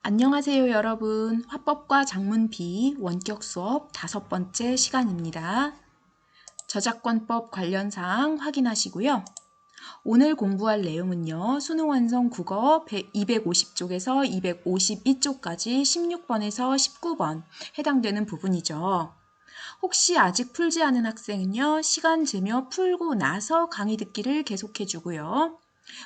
안녕하세요, 여러분. 화법과 작문비 원격 수업 5번째 시간입니다. 저작권법 관련 사항 확인하시고요. 오늘 공부할 내용은요. 수능 완성 국어 250쪽에서 252쪽까지 16번에서 19번 해당되는 부분이죠. 혹시 아직 풀지 않은 학생은요. 시간 재며 풀고 나서 강의 듣기를 계속해 주고요.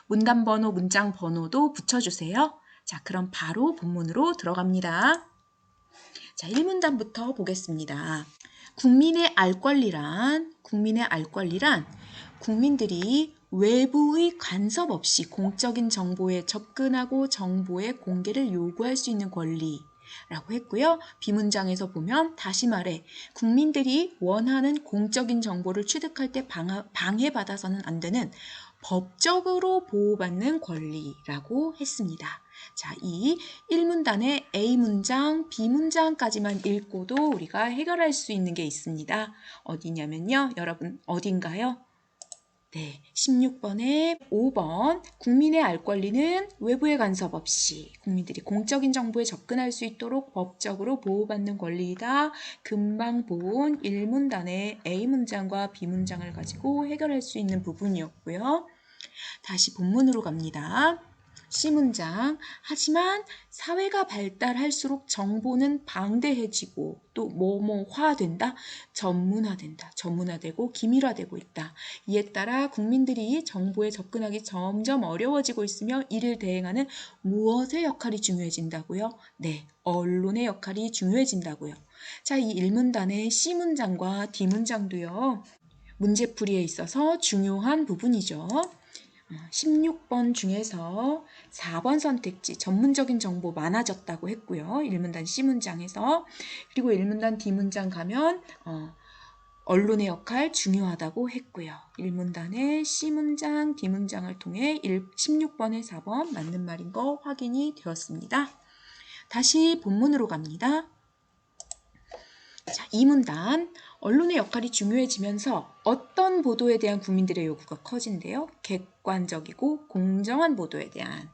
문단 번호, 문장 번호도 붙여주세요. 자, 그럼 바로 본문으로 들어갑니다. 자, 1문단부터 보겠습니다. 국민의 알 권리란 국민들이 외부의 간섭 없이 공적인 정보에 접근하고 정보의 공개를 요구할 수 있는 권리라고 했고요. 비문장에서 보면 다시 말해 국민들이 원하는 공적인 정보를 취득할 때 방해받아서는 안 되는 법적으로 보호받는 권리라고 했습니다. 자, 이 1문단의 A문장, B문장까지만 읽고도 우리가 해결할 수 있는 게 있습니다. 어디냐면요. 여러분 어딘가요? 네, 16번에 5번 국민의 알 권리는 외부의 간섭 없이 국민들이 공적인 정보에 접근할 수 있도록 법적으로 보호받는 권리이다. 금방 본 1문단의 A문장과 B문장을 가지고 해결할 수 있는 부분이었고요. 다시 본문으로 갑니다. C문장. 하지만 사회가 발달할수록 정보는 방대해지고 또 뭐뭐화된다, 전문화되고 기밀화되고 있다. 이에 따라 국민들이 정보에 접근하기 점점 어려워지고 있으며 이를 대행하는 무엇의 역할이 중요해진다고요? 네, 언론의 역할이 중요해진다고요. 자, 이 1문단의 C문장과 D문장도요. 문제풀이에 있어서 중요한 부분이죠. 16번 중에서 4번 선택지 전문적인 정보 많아졌다고 했고요. 1문단 C문장에서. 그리고 1문단 D문장 가면 언론의 역할 중요하다고 했고요. 1문단의 C문장, D문장을 통해 16번에 4번 맞는 말인 거 확인이 되었습니다. 다시 본문으로 갑니다. 자, 2문단. 언론의 역할이 중요해지면서 어떤 보도에 대한 국민들의 요구가 커진대요. 객관적이고 공정한 보도에 대한.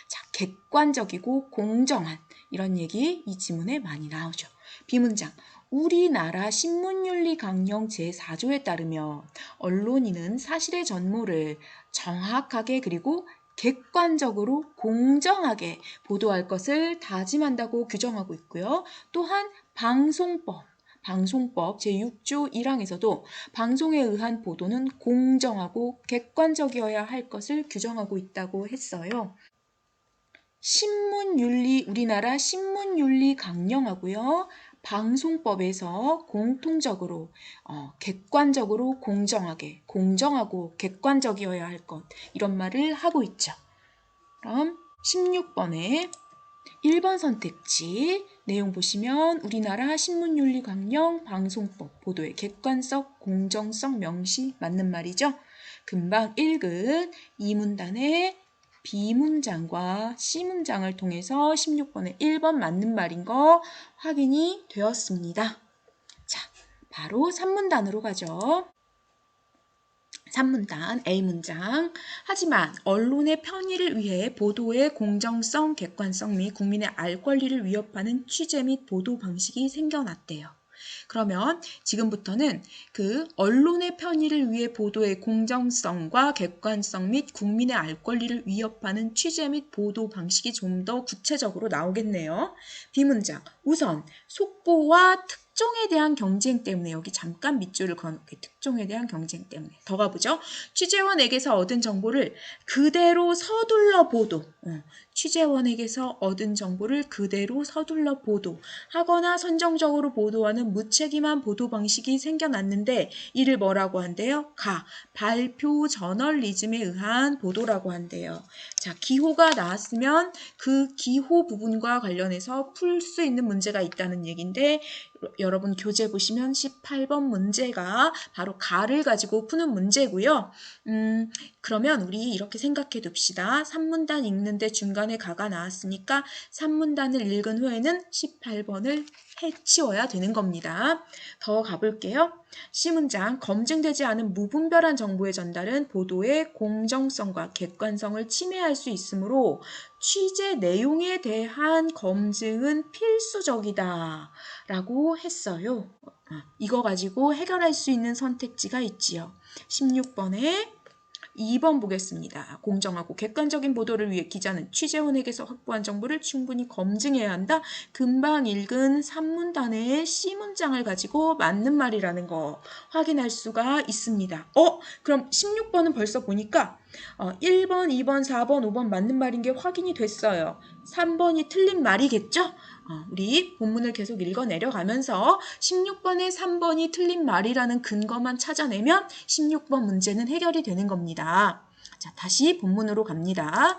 자, 객관적이고 공정한 이런 얘기 이 지문에 많이 나오죠. B문장. 우리나라 신문윤리 강령 제4조에 따르면 언론인은 사실의 전모를 정확하게 그리고 객관적으로 공정하게 보도할 것을 다짐한다고 규정하고 있고요. 또한 방송법 제6조 1항에서도 방송에 의한 보도는 공정하고 객관적이어야 할 것을 규정하고 있다고 했어요. 우리나라 신문윤리 강령하고요. 방송법에서 공통적으로 객관적으로 공정하고 객관적이어야 할 것 이런 말을 하고 있죠. 그럼 16번에 1번 선택지 내용 보시면 우리나라 신문윤리 강령 방송법 보도의 객관성, 공정성 명시 맞는 말이죠. 금방 읽은 2문단의 B문장과 C문장을 통해서 16번에 1번 맞는 말인 거 확인이 되었습니다. 자, 바로 3문단으로 가죠. 3문단 A문장. 하지만 언론의 편의를 위해 보도의 공정성, 객관성 및 국민의 알 권리를 위협하는 취재 및 보도 방식이 생겨났대요. 그러면 지금부터는 그 언론의 편의를 위해 보도의 공정성과 객관성 및 국민의 알 권리를 위협하는 취재 및 보도 방식이 좀 더 구체적으로 나오겠네요. B문장. 우선 속보와 특종에 대한 경쟁 때문에 여기 잠깐 밑줄을 그어놓게 특종에 대한 경쟁 때문에 더 가보죠. 취재원에게서 얻은 정보를 그대로 서둘러 보도 취재원에게서 얻은 정보를 그대로 서둘러 보도하거나 선정적으로 보도하는 무책임한 보도 방식이 생겨났는데 이를 뭐라고 한대요? 발표 저널리즘에 의한 보도라고 한대요. 자, 기호가 나왔으면 그 기호 부분과 관련해서 풀 수 있는 문제가 있다는 얘기인데 여러분 교재 보시면 18번 문제가 바로 바로 가를 가지고 푸는 문제고요. 그러면 우리 이렇게 생각해 둡시다. 3문단 읽는데 중간에 가가 나왔으니까 3문단을 읽은 후에는 18번을 해치워야 되는 겁니다. 더 가볼게요. C문장, 검증되지 않은 무분별한 정보의 전달은 보도의 공정성과 객관성을 침해할 수 있으므로 취재 내용에 대한 검증은 필수적이다 라고 했어요. 이거 가지고 해결할 수 있는 선택지가 있지요. 16번에 2번 보겠습니다. 공정하고 객관적인 보도를 위해 기자는 취재원에게서 확보한 정보를 충분히 검증해야 한다. 금방 읽은 3문단의 C문장을 가지고 맞는 말이라는 거 확인할 수가 있습니다. 그럼 16번은 벌써 보니까 1번, 2번, 4번, 5번 맞는 말인 게 확인이 됐어요. 3번이 틀린 말이겠죠? 우리 본문을 계속 읽어 내려가면서 16번에 3번이 틀린 말이라는 근거만 찾아내면 16번 문제는 해결이 되는 겁니다. 자, 다시 본문으로 갑니다.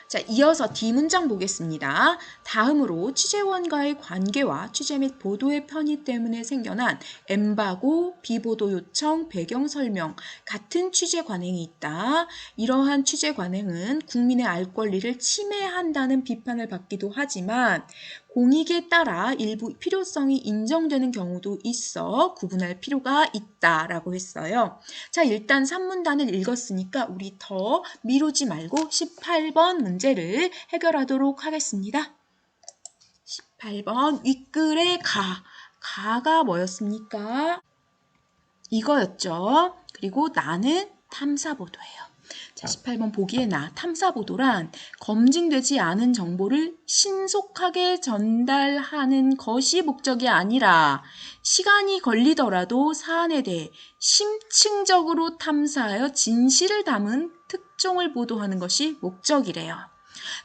자, 이어서 D문장 보겠습니다. 다음으로 취재원과의 관계와 취재 및 보도의 편의 때문에 생겨난 엠바고, 비보도 요청, 배경 설명 같은 취재 관행이 있다. 이러한 취재 관행은 국민의 알 권리를 침해한다는 비판을 받기도 하지만 공익에 따라 일부 필요성이 인정되는 경우도 있어 구분할 필요가 있다라고 했어요. 자, 일단 3문단을 읽었으니까 우리 더 미루지 말고 18번 문제를 해결하도록 하겠습니다. 18번 윗글의 가가 뭐였습니까? 이거였죠. 그리고 나는 탐사보도예요. 자, 18번 보기에 탐사보도란 검증되지 않은 정보를 신속하게 전달하는 것이 목적이 아니라 시간이 걸리더라도 사안에 대해 심층적으로 탐사하여 진실을 담은 특종을 보도하는 것이 목적이래요.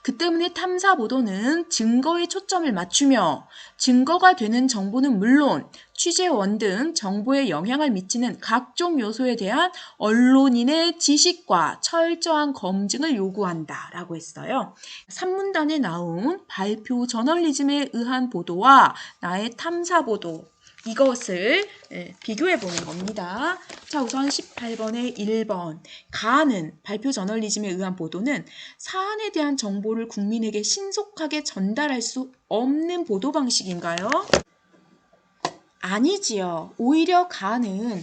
그 때문에 탐사보도는 증거에 초점을 맞추며 증거가 되는 정보는 물론 취재원 등 정보에 영향을 미치는 각종 요소에 대한 언론인의 지식과 철저한 검증을 요구한다 라고 했어요. 3문단에 나온 발표 저널리즘에 의한 보도와 나의 탐사보도 이것을 비교해 보는 겁니다. 자, 우선 18번의 1번. 가는 발표 저널리즘에 의한 보도는 사안에 대한 정보를 국민에게 신속하게 전달할 수 없는 보도 방식인가요? 아니지요. 오히려 가는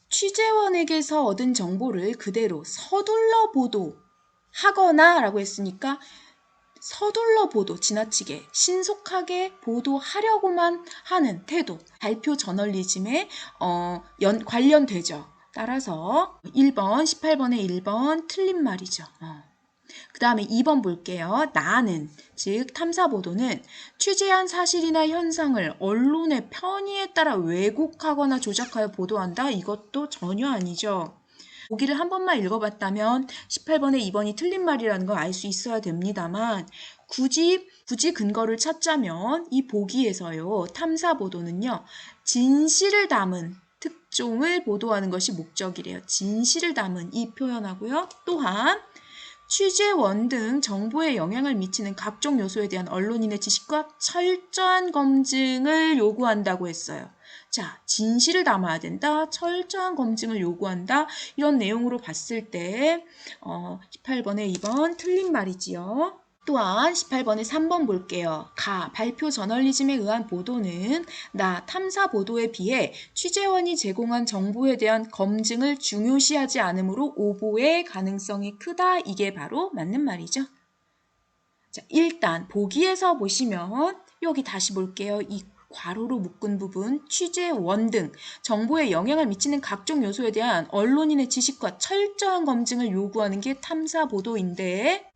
취재원에게서 얻은 정보를 그대로 서둘러 보도하거나 라고 했으니까 서둘러 보도, 지나치게 신속하게 보도하려고만 하는 태도, 발표 저널리즘에 관련되죠. 따라서 1번, 18번의 1번 틀린 말이죠. 그 다음에 2번 볼게요. 나는, 즉 탐사보도는 취재한 사실이나 현상을 언론의 편의에 따라 왜곡하거나 조작하여 보도한다. 이것도 전혀 아니죠. 보기를 한 번만 읽어봤다면 18번에 2번이 틀린 말이라는 걸 알 수 있어야 됩니다만 굳이 근거를 찾자면 이 보기에서요. 탐사보도는요. 진실을 담은 특종을 보도하는 것이 목적이래요. 진실을 담은 이 표현하고요. 또한 취재원 등 정보에 영향을 미치는 각종 요소에 대한 언론인의 지식과 철저한 검증을 요구한다고 했어요. 자, 진실을 담아야 된다. 철저한 검증을 요구한다. 이런 내용으로 봤을 때 18번에 2번 틀린 말이지요. 또한 18번에 3번 볼게요. 발표 저널리즘에 의한 보도는 탐사 보도에 비해 취재원이 제공한 정보에 대한 검증을 중요시하지 않으므로 오보의 가능성이 크다. 이게 바로 맞는 말이죠. 자, 일단 보기에서 보시면 여기 다시 볼게요. 이 괄호로 묶은 부분, 취재원 등 정보에 영향을 미치는 각종 요소에 대한 언론인의 지식과 철저한 검증을 요구하는 게 탐사보도인데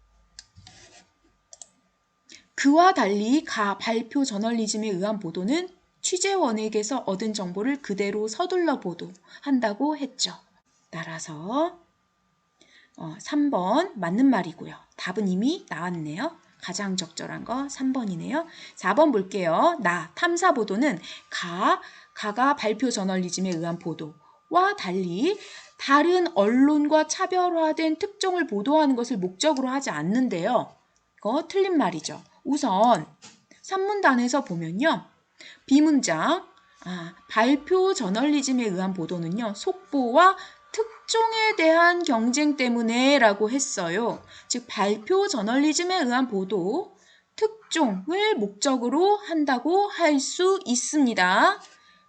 그와 달리 발표 저널리즘에 의한 보도는 취재원에게서 얻은 정보를 그대로 서둘러 보도한다고 했죠. 따라서 3번 맞는 말이고요. 답은 이미 나왔네요. 가장 적절한 거 3번이네요. 4번 볼게요. 탐사보도는 가가 발표 저널리즘에 의한 보도와 달리 다른 언론과 차별화된 특종을 보도하는 것을 목적으로 하지 않는데요. 이거 틀린 말이죠. 우선 3문단에서 보면요. B문장 발표 저널리즘에 의한 보도는요, 속보와 특종에 대한 경쟁 때문에 라고 했어요. 즉, 발표 저널리즘에 의한 보도, 특종을 목적으로 한다고 할 수 있습니다.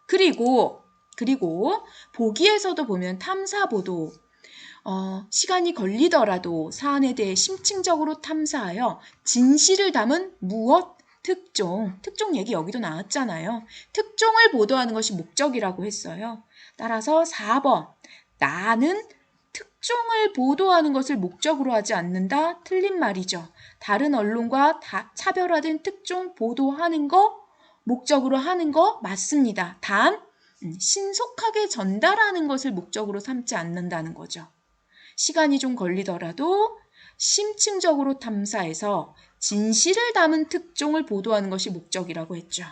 그리고 보기에서도 보면 탐사보도, 시간이 걸리더라도 사안에 대해 심층적으로 탐사하여 진실을 담은 무엇? 특종 얘기 여기도 나왔잖아요. 특종을 보도하는 것이 목적이라고 했어요. 따라서 4번, 나는 특종을 보도하는 것을 목적으로 하지 않는다. 틀린 말이죠. 다른 언론과 차별화된 특종 보도하는 거 목적으로 하는 거 맞습니다. 단 신속하게 전달하는 것을 목적으로 삼지 않는다는 거죠. 시간이 좀 걸리더라도 심층적으로 탐사해서 진실을 담은 특종을 보도하는 것이 목적이라고 했죠.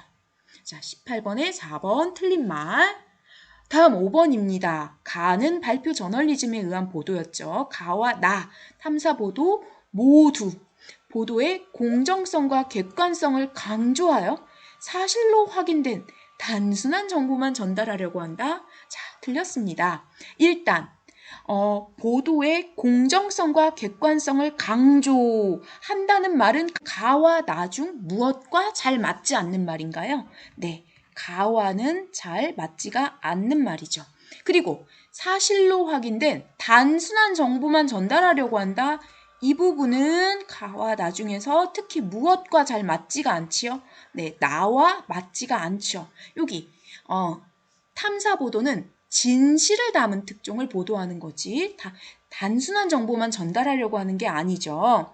자, 18번에 4번 틀린 말. 다음 5번입니다. 가는 발표 저널리즘에 의한 보도였죠. 가와 나, 탐사보도 모두 보도의 공정성과 객관성을 강조하여 사실로 확인된 단순한 정보만 전달하려고 한다. 자, 틀렸습니다. 일단 보도의 공정성과 객관성을 강조한다는 말은 가와 나 중 무엇과 잘 맞지 않는 말인가요? 네, 가와는 잘 맞지가 않는 말이죠. 그리고 사실로 확인된 단순한 정보만 전달하려고 한다. 이 부분은 가와 나 중에서 특히 무엇과 잘 맞지가 않지요? 네, 나와 맞지가 않죠. 여기 탐사보도는 진실을 담은 특종을 보도하는 거지 단순한 정보만 전달하려고 하는 게 아니죠.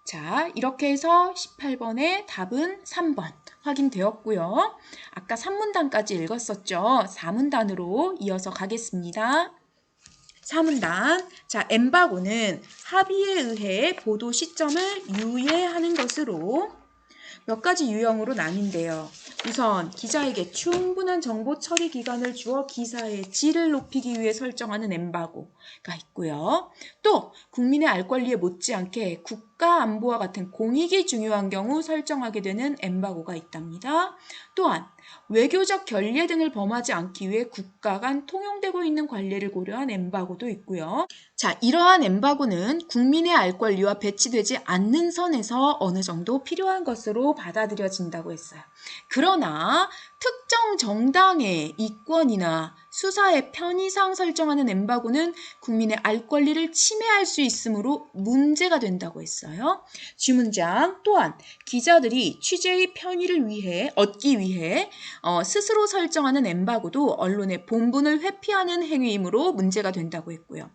자, 이렇게 해서 18번의 답은 3번 확인되었고요. 아까 3문단까지 읽었었죠. 4문단으로 이어서 가겠습니다. 4문단. 자, 엠바고는 합의에 의해 보도 시점을 유예하는 것으로 몇 가지 유형으로 나뉜대요. 우선 기자에게 충분한 정보 처리 기간을 주어 기사의 질을 높이기 위해 설정하는 엠바고가 있고요. 또 국민의 알 권리에 못지않게 국가 안보와 같은 공익이 중요한 경우 설정하게 되는 엠바고가 있답니다. 또한 외교적 결례 등을 범하지 않기 위해 국가 간 통용되고 있는 관례를 고려한 엠바고도 있고요. 자, 이러한 엠바고는 국민의 알 권리와 배치되지 않는 선에서 어느 정도 필요한 것으로 받아들여진다고 했어요. 그러나 특정 정당의 이권이나 수사의 편의상 설정하는 엠바고는 국민의 알 권리를 침해할 수 있으므로 문제가 된다고 했어요. 쥐문장 또한 기자들이 취재의 편의를 얻기 위해 스스로 설정하는 엠바고도 언론의 본분을 회피하는 행위이므로 문제가 된다고 했고요.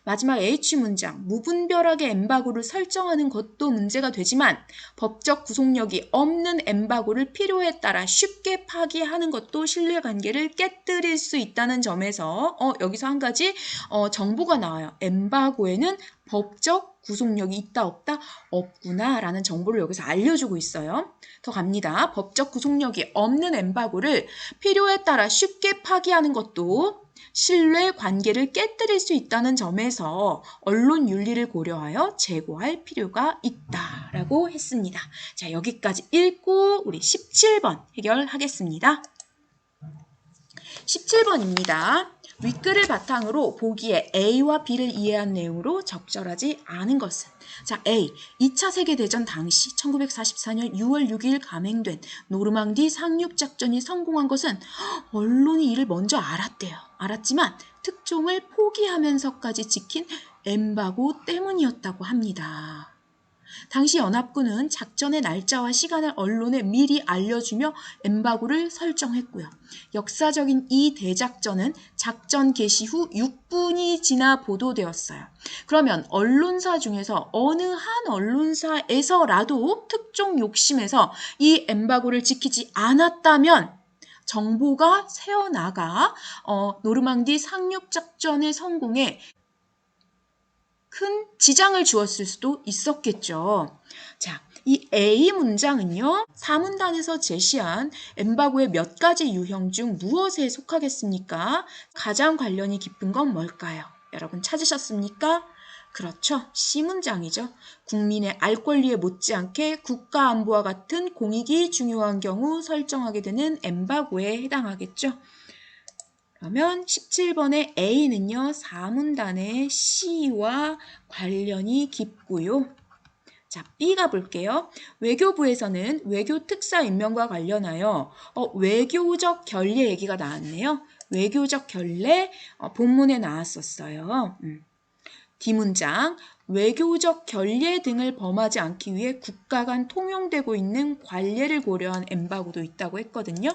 마지막 H문장, 무분별하게 엠바고를 설정하는 것도 문제가 되지만 법적 구속력이 없는 엠바고를 필요에 따라 쉽게 파기하는 것도 신뢰관계를 깨뜨릴 수 있다는 점에서 여기서 한 가지 정보가 나와요. 엠바고에는 법적 구속력이 있다 없다? 없구나 라는 정보를 여기서 알려주고 있어요. 더 갑니다. 법적 구속력이 없는 엠바고를 필요에 따라 쉽게 파기하는 것도 신뢰 관계를 깨뜨릴 수 있다는 점에서 언론 윤리를 고려하여 제고할 필요가 있다라고 했습니다. 자, 여기까지 읽고 우리 17번 해결하겠습니다. 17번입니다. 윗글을 바탕으로 보기에 A와 B를 이해한 내용으로 적절하지 않은 것은 자, A. 2차 세계대전 당시 1944년 6월 6일 감행된 노르망디 상륙작전이 성공한 것은 언론이 이를 먼저 알았지만 특종을 포기하면서까지 지킨 엠바고 때문이었다고 합니다. 당시 연합군은 작전의 날짜와 시간을 언론에 미리 알려주며 엠바고를 설정했고요. 역사적인 이 대작전은 작전 개시 후 6분이 지나 보도되었어요. 그러면 언론사 중에서 어느 한 언론사에서라도 특종 욕심에서 이 엠바고를 지키지 않았다면 정보가 새어나가 노르망디 상륙작전의 성공에 큰 지장을 주었을 수도 있었겠죠. 자, 이 A 문장은요. 4문단에서 제시한 엠바고의 몇 가지 유형 중 무엇에 속하겠습니까? 가장 관련이 깊은 건 뭘까요? 여러분 찾으셨습니까? 그렇죠. C문장이죠. 국민의 알 권리에 못지않게 국가 안보와 같은 공익이 중요한 경우 설정하게 되는 엠바고에 해당하겠죠. 그러면 17번의 A는요. 사문단의 C와 관련이 깊고요. 자, B가 볼게요. 외교부에서는 외교 특사 임명과 관련하여 외교적 결례 얘기가 나왔네요. 외교적 결례 본문에 나왔었어요. D문장, 외교적 결례 등을 범하지 않기 위해 국가 간 통용되고 있는 관례를 고려한 엠바고도 있다고 했거든요.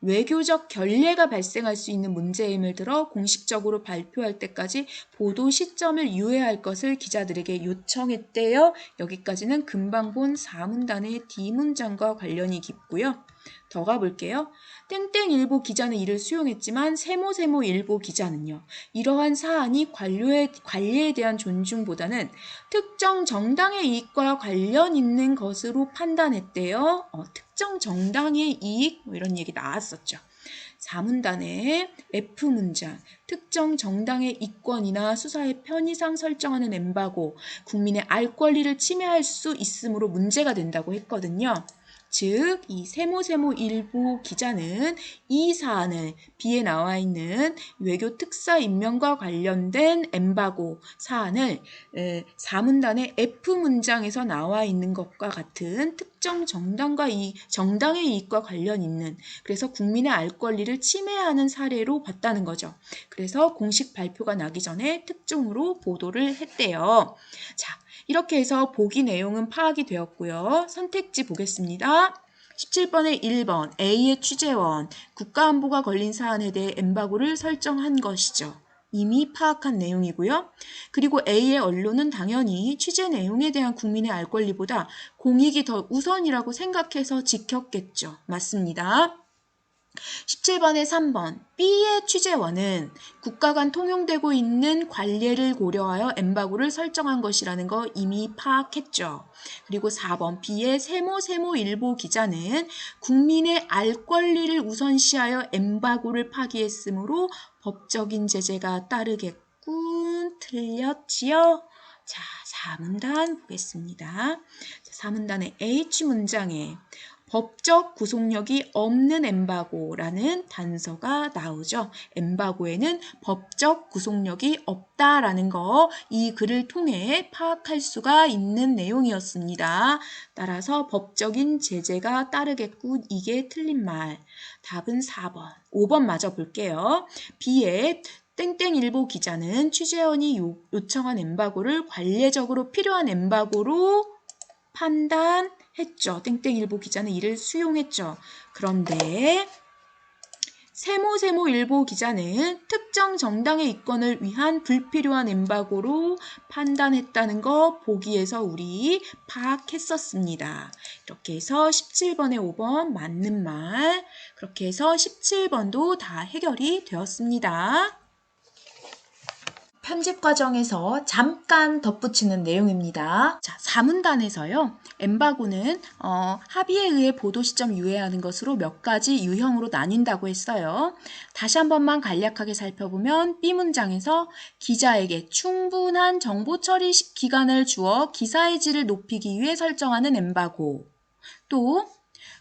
외교적 결례가 발생할 수 있는 문제임을 들어 공식적으로 발표할 때까지 보도 시점을 유예할 것을 기자들에게 요청했대요. 여기까지는 금방 본 4문단의 D문장과 관련이 깊고요. 더 가볼게요. 땡땡일보 기자는 이를 수용했지만 세모세모일보 기자는요. 이러한 사안이 관례에 대한 존중보다는 특정 정당의 이익과 관련 있는 것으로 판단했대요. 특정 정당의 이익 이런 얘기 나왔었죠. 4문단의 F문장, 특정 정당의 이권이나 수사의 편의상 설정하는 엠바고, 국민의 알 권리를 침해할 수 있으므로 문제가 된다고 했거든요. 즉, 이 세모세모일보 기자는 이 사안을 B에 나와 있는 외교 특사 임명과 관련된 엠바고 사안을 4문단의 F문장에서 나와 있는 것과 같은 특정 정당의 이익과 관련 있는, 그래서 국민의 알 권리를 침해하는 사례로 봤다는 거죠. 그래서 공식 발표가 나기 전에 특종으로 보도를 했대요. 자, 이렇게 해서 보기 내용은 파악이 되었고요. 선택지 보겠습니다. 17번의 1번 A의 취재원, 국가안보가 걸린 사안에 대해 엠바고를 설정한 것이죠. 이미 파악한 내용이고요. 그리고 A의 언론은 당연히 취재 내용에 대한 국민의 알 권리보다 공익이 더 우선이라고 생각해서 지켰겠죠. 맞습니다. 17번의 3번 B의 취재원은 국가 간 통용되고 있는 관례를 고려하여 엠바고를 설정한 것이라는 거 이미 파악했죠. 그리고 4번 B의 세모세모일보 기자는 국민의 알 권리를 우선시하여 엠바고를 파기했으므로 법적인 제재가 따르겠군. 틀렸지요? 자, 4문단 보겠습니다. 4문단의 H문장에 법적 구속력이 없는 엠바고라는 단서가 나오죠. 엠바고에는 법적 구속력이 없다라는 거 이 글을 통해 파악할 수가 있는 내용이었습니다. 따라서 법적인 제재가 따르겠군. 이게 틀린 말. 답은 4번. 5번 마저 볼게요. B의 땡땡일보 기자는 취재원이 요청한 엠바고를 관례적으로 필요한 엠바고로 판단했죠. 땡땡일보 기자는 이를 수용했죠. 그런데 세모세모일보 기자는 특정 정당의 이권을 위한 불필요한 엠바고로 판단했다는 거 보기에서 우리 파악했었습니다. 이렇게 해서 17번에 5번 맞는 말, 그렇게 해서 17번도 다 해결이 되었습니다. 편집 과정에서 잠깐 덧붙이는 내용입니다. 자, 4문단에서요. 엠바고는 합의에 의해 보도 시점 유예하는 것으로 몇 가지 유형으로 나뉜다고 했어요. 다시 한 번만 간략하게 살펴보면 B문장에서 기자에게 충분한 정보 처리 기간을 주어 기사의 질을 높이기 위해 설정하는 엠바고, 또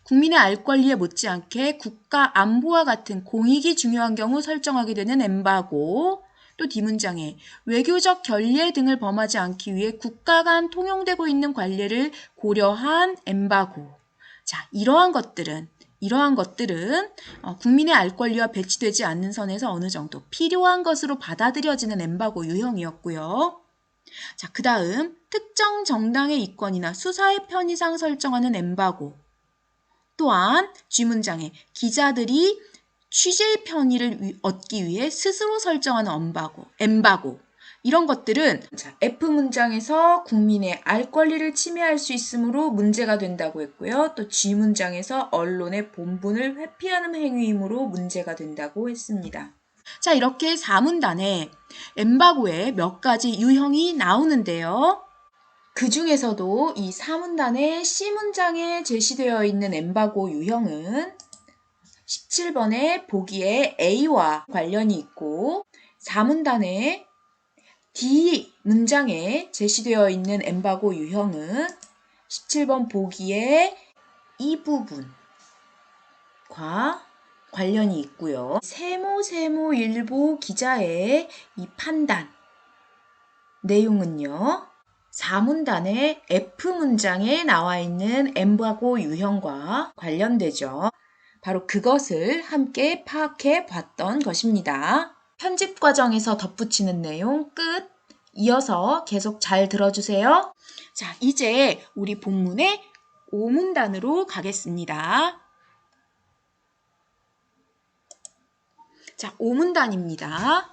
국민의 알 권리에 못지않게 국가 안보와 같은 공익이 중요한 경우 설정하게 되는 엠바고, 또 D문장에 외교적 결례 등을 범하지 않기 위해 국가 간 통용되고 있는 관례를 고려한 엠바고. 자, 이러한 것들은 국민의 알 권리와 배치되지 않는 선에서 어느 정도 필요한 것으로 받아들여지는 엠바고 유형이었고요. 자, 그 다음 특정 정당의 이권이나 수사의 편의상 설정하는 엠바고. 또한 G문장에 기자들이 취재의 편의를 얻기 위해 스스로 설정하는 엠바고. 이런 것들은 F문장에서 국민의 알 권리를 침해할 수 있으므로 문제가 된다고 했고요. 또 G문장에서 언론의 본분을 회피하는 행위이므로 문제가 된다고 했습니다. 자, 이렇게 4문단에 엠바고의 몇 가지 유형이 나오는데요. 그 중에서도 이 4문단의 C문장에 제시되어 있는 엠바고 유형은 17번의 보기에 A와 관련이 있고 4문단의 D 문장에 제시되어 있는 엠바고 유형은 17번 보기에 이 부분과 관련이 있고요. 세모일보 기자의 이 판단 내용은요. 4문단의 F 문장에 나와 있는 엠바고 유형과 관련되죠. 바로 그것을 함께 파악해 봤던 것입니다. 편집 과정에서 덧붙이는 내용 끝. 이어서 계속 잘 들어주세요. 자, 이제 우리 본문의 5문단으로 가겠습니다. 자, 5문단입니다.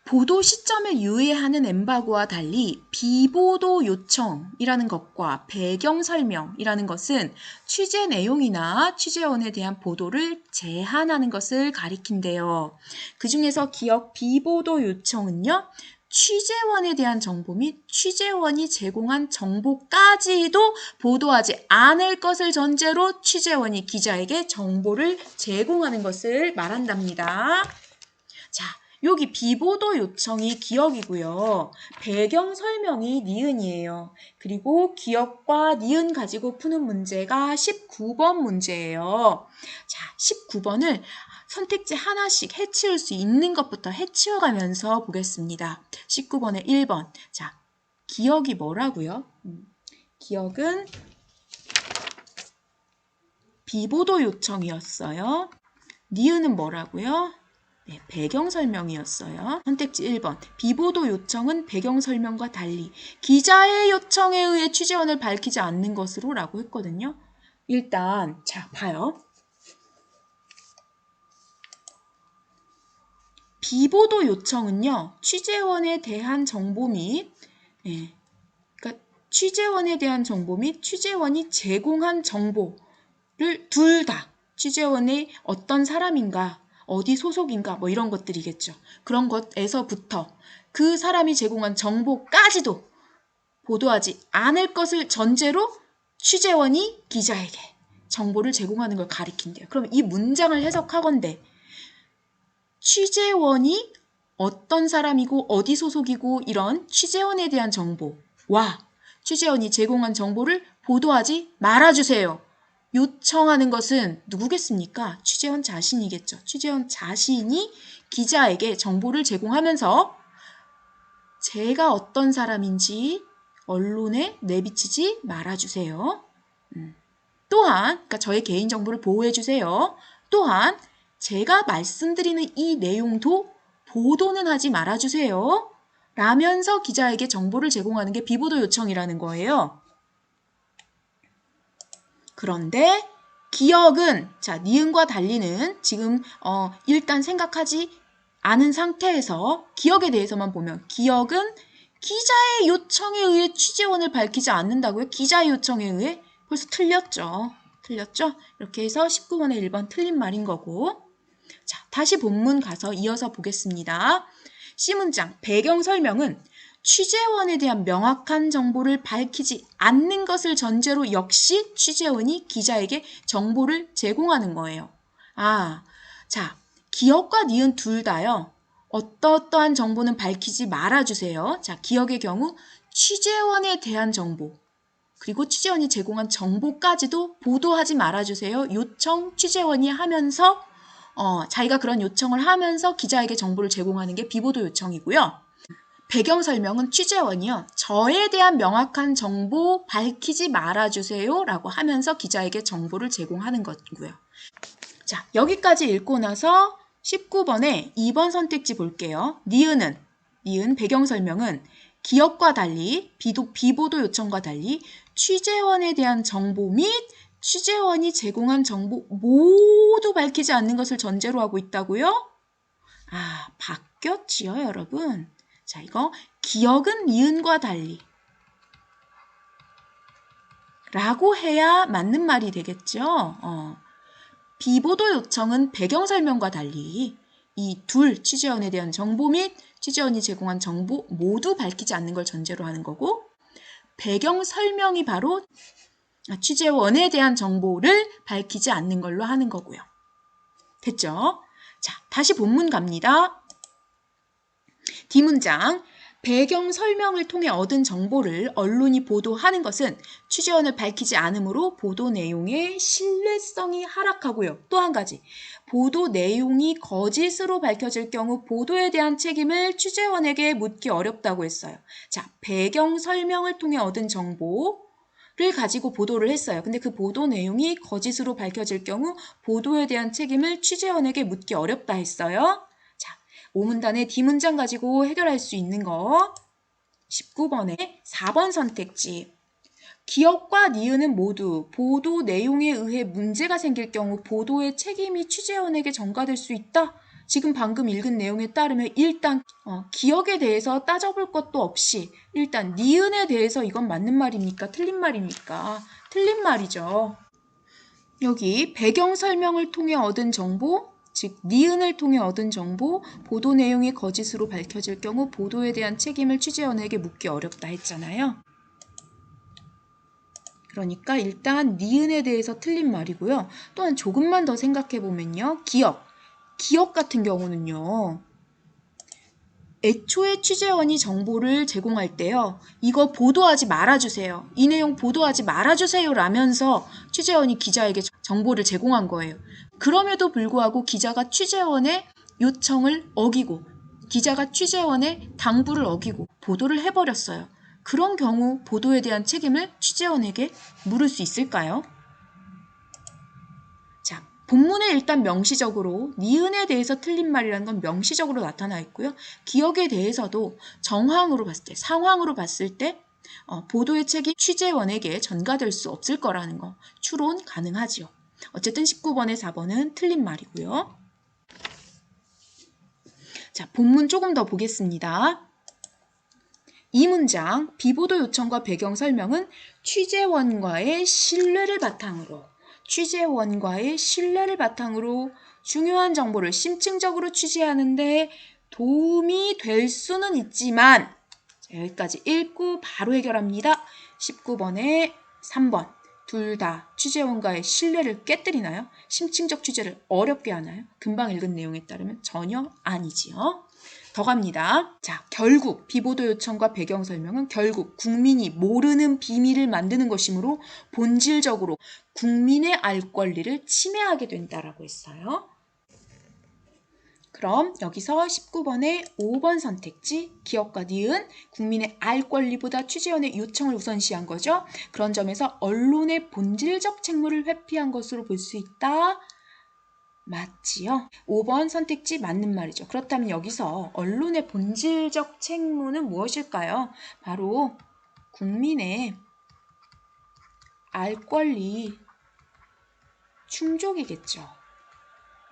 보도 시점을 유의하는 엠바고와 달리 비보도 요청이라는 것과 배경 설명이라는 것은 취재 내용이나 취재원에 대한 보도를 제한하는 것을 가리킨대요. 그 중에서 기억 비보도 요청은요. 취재원에 대한 정보 및 취재원이 제공한 정보까지도 보도하지 않을 것을 전제로 취재원이 기자에게 정보를 제공하는 것을 말한답니다. 자, 여기 비보도 요청이 기억이고요. 배경 설명이 니은이에요. 그리고 기억과 니은 가지고 푸는 문제가 19번 문제예요. 자, 19번을 선택지 하나씩 해치울 수 있는 것부터 해치워가면서 보겠습니다. 19번에 1번. 자, 기억이 뭐라고요? 기억은 비보도 요청이었어요. 니은은 뭐라고요? 네, 배경 설명이었어요. 선택지 1번. 비보도 요청은 배경 설명과 달리 기자의 요청에 의해 취재원을 밝히지 않는 것으로 라고 했거든요. 일단 자, 봐요. 비보도 요청은요. 취재원에 대한 정보 및 그러니까 취재원에 대한 정보 및 취재원이 제공한 정보를 둘 다 취재원이 어떤 사람인가 어디 소속인가 뭐 이런 것들이겠죠. 그런 것에서부터 그 사람이 제공한 정보까지도 보도하지 않을 것을 전제로 취재원이 기자에게 정보를 제공하는 걸 가리킨대요. 그럼 이 문장을 해석하건대 취재원이 어떤 사람이고 어디 소속이고 이런 취재원에 대한 정보와 취재원이 제공한 정보를 보도하지 말아주세요. 요청하는 것은 누구겠습니까? 취재원 자신이겠죠. 취재원 자신이 기자에게 정보를 제공하면서 제가 어떤 사람인지 언론에 내비치지 말아주세요. 또한 그러니까 저의 개인정보를 보호해주세요. 또한 제가 말씀드리는 이 내용도 보도는 하지 말아주세요. 라면서 기자에게 정보를 제공하는 게 비보도 요청이라는 거예요. 그런데 기억은 자 니은과 달리는 지금 일단 생각하지 않은 상태에서 기억에 대해서만 보면 기억은 기자의 요청에 의해 취재원을 밝히지 않는다고요? 기자의 요청에 의해? 벌써 틀렸죠. 틀렸죠? 이렇게 해서 19번에 1번 틀린 말인 거고 자 다시 본문 가서 이어서 보겠습니다. C문장 배경 설명은 취재원에 대한 명확한 정보를 밝히지 않는 것을 전제로 역시 취재원이 기자에게 정보를 제공하는 거예요. 자, 기억과 니은 둘 다요. 어떠한 정보는 밝히지 말아주세요. 자, 기억의 경우 취재원에 대한 정보 그리고 취재원이 제공한 정보까지도 보도하지 말아주세요. 요청 취재원이 하면서 자기가 그런 요청을 하면서 기자에게 정보를 제공하는 게 비보도 요청이고요. 배경 설명은 취재원이요. 저에 대한 명확한 정보 밝히지 말아주세요. 라고 하면서 기자에게 정보를 제공하는 거고요. 자, 여기까지 읽고 나서 19번에 2번 선택지 볼게요. 니은 배경 설명은 기억과 달리 비보도 요청과 달리 취재원에 대한 정보 및 취재원이 제공한 정보 모두 밝히지 않는 것을 전제로 하고 있다고요? 바뀌었지요, 여러분. 자, 이거 기억은 니은과 달리 라고 해야 맞는 말이 되겠죠. 비보도 요청은 배경 설명과 달리 이 둘 취재원에 대한 정보 및 취재원이 제공한 정보 모두 밝히지 않는 걸 전제로 하는 거고 배경 설명이 바로 취재원에 대한 정보를 밝히지 않는 걸로 하는 거고요. 됐죠? 자, 다시 본문 갑니다. D문장 배경 설명을 통해 얻은 정보를 언론이 보도하는 것은 취재원을 밝히지 않으므로 보도 내용의 신뢰성이 하락하고요. 또 한 가지, 보도 내용이 거짓으로 밝혀질 경우 보도에 대한 책임을 취재원에게 묻기 어렵다고 했어요. 자, 배경 설명을 통해 얻은 정보를 가지고 보도를 했어요. 근데 그 보도 내용이 거짓으로 밝혀질 경우 보도에 대한 책임을 취재원에게 묻기 어렵다 했어요. 자, O문단의 D문장 가지고 해결할 수 있는 거 19번에 4번 선택지. 기업과 니은은 모두 보도 내용에 의해 문제가 생길 경우 보도의 책임이 취재원에게 전가될 수 있다. 지금 방금 읽은 내용에 따르면 일단 기억에 대해서 따져볼 것도 없이 일단 니은에 대해서 이건 맞는 말입니까? 틀린 말입니까? 틀린 말이죠. 여기 배경 설명을 통해 얻은 정보, 즉 니은을 통해 얻은 정보, 보도 내용이 거짓으로 밝혀질 경우 보도에 대한 책임을 취재원에게 묻기 어렵다 했잖아요. 그러니까 일단 니은에 대해서 틀린 말이고요. 또한 조금만 더 생각해 보면요. 기업 같은 경우는요. 애초에 취재원이 정보를 제공할 때요. 이거 보도하지 말아주세요. 이 내용 보도하지 말아주세요 라면서 취재원이 기자에게 정보를 제공한 거예요. 그럼에도 불구하고 기자가 취재원의 요청을 어기고 기자가 취재원의 당부를 어기고 보도를 해버렸어요. 그런 경우 보도에 대한 책임을 취재원에게 물을 수 있을까요? 자, 본문에 일단 명시적으로 니은에 대해서 틀린 말이라는 건 명시적으로 나타나 있고요. 기억에 대해서도 정황으로 봤을 때, 상황으로 봤을 때 보도의 책임 취재원에게 전가될 수 없을 거라는 거 추론 가능하지요. 어쨌든 19번에 4번은 틀린 말이고요. 자, 본문 조금 더 보겠습니다. 이 문장, 비보도 요청과 배경 설명은 취재원과의 신뢰를 바탕으로 중요한 정보를 심층적으로 취재하는데 도움이 될 수는 있지만, 자, 여기까지 읽고 바로 해결합니다. 19번에 3번. 둘 다 취재원과의 신뢰를 깨뜨리나요? 심층적 취재를 어렵게 하나요? 금방 읽은 내용에 따르면 전혀 아니지요. 더 갑니다. 자, 결국 비보도 요청과 배경 설명은 결국 국민이 모르는 비밀을 만드는 것이므로 본질적으로 국민의 알 권리를 침해하게 된다라고 했어요. 그럼 여기서 19번의 5번 선택지 기업과 니은 국민의 알 권리보다 취재원의 요청을 우선시한 거죠. 그런 점에서 언론의 본질적 책무를 회피한 것으로 볼 수 있다. 맞지요? 5번 선택지 맞는 말이죠. 그렇다면 여기서 언론의 본질적 책무는 무엇일까요? 바로 국민의 알 권리 충족이겠죠.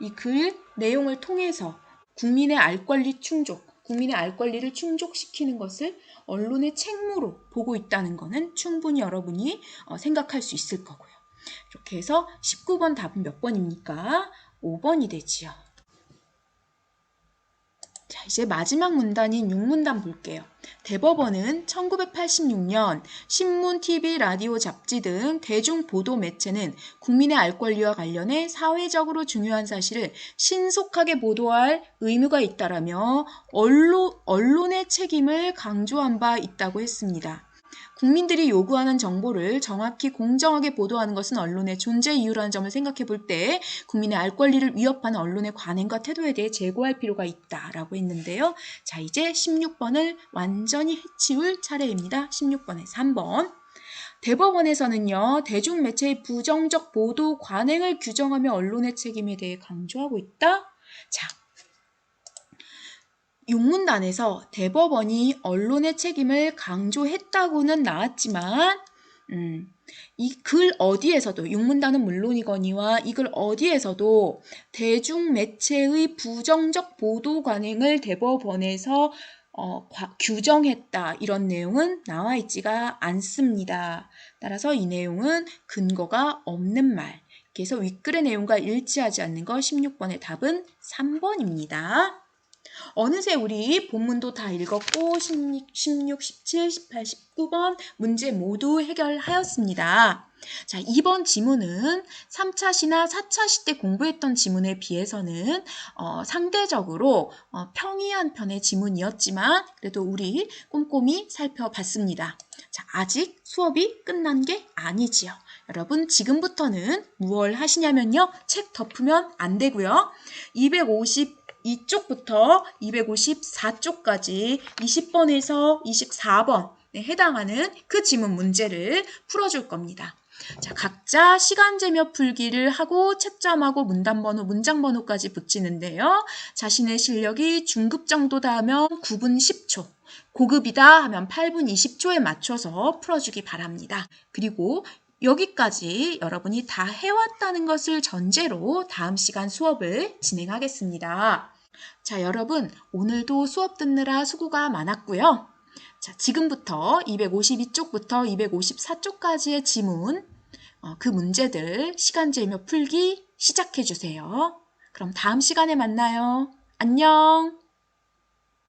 이 글 내용을 통해서 국민의 알 권리 충족, 국민의 알 권리를 충족시키는 것을 언론의 책무로 보고 있다는 것은 충분히 여러분이 생각할 수 있을 거고요. 이렇게 해서 19번 답은 몇 번입니까? 5번이 되지요. 자, 이제 마지막 문단인 6문단 볼게요. 대법원은 1986년 신문, TV, 라디오, 잡지 등 대중보도 매체는 국민의 알 권리와 관련해 사회적으로 중요한 사실을 신속하게 보도할 의무가 있다라며 언론의 책임을 강조한 바 있다고 했습니다. 국민들이 요구하는 정보를 정확히 공정하게 보도하는 것은 언론의 존재 이유라는 점을 생각해 볼 때 국민의 알 권리를 위협하는 언론의 관행과 태도에 대해 제고할 필요가 있다라고 했는데요. 자, 이제 16번을 완전히 해치울 차례입니다. 16번에 3번. 대법원에서는요, 대중매체의 부정적 보도 관행을 규정하며 언론의 책임에 대해 강조하고 있다. 자, 6문단에서 대법원이 언론의 책임을 강조했다고는 나왔지만 이 글 어디에서도 6문단은 물론이거니와 이 글 어디에서도 대중매체의 부정적 보도 관행을 대법원에서 규정했다 이런 내용은 나와 있지가 않습니다. 따라서 이 내용은 근거가 없는 말. 그래서 윗글의 내용과 일치하지 않는 거 16번의 답은 3번입니다. 어느새 우리 본문도 다 읽었고 16, 17, 18, 19번 문제 모두 해결하였습니다. 자, 이번 지문은 3차 시나 4차 시 때 공부했던 지문에 비해서는 상대적으로 평이한 편의 지문이었지만 그래도 우리 꼼꼼히 살펴봤습니다. 자, 아직 수업이 끝난 게 아니지요. 여러분 지금부터는 무얼 하시냐면요. 책 덮으면 안 되고요. 252쪽부터 254쪽까지 20번에서 24번에 해당하는 그 지문 문제를 풀어줄 겁니다. 자, 각자 시간제며 풀기를 하고 채점하고 문단번호, 문장번호까지 붙이는데요. 자신의 실력이 중급 정도다 하면 9분 10초, 고급이다 하면 8분 20초에 맞춰서 풀어주기 바랍니다. 그리고 여기까지 여러분이 다 해왔다는 것을 전제로 다음 시간 수업을 진행하겠습니다. 자, 여러분 오늘도 수업 듣느라 수고가 많았고요. 자, 지금부터 252쪽부터 254쪽까지의 지문, 그 문제들 시간제며 풀기 시작해 주세요. 그럼 다음 시간에 만나요. 안녕!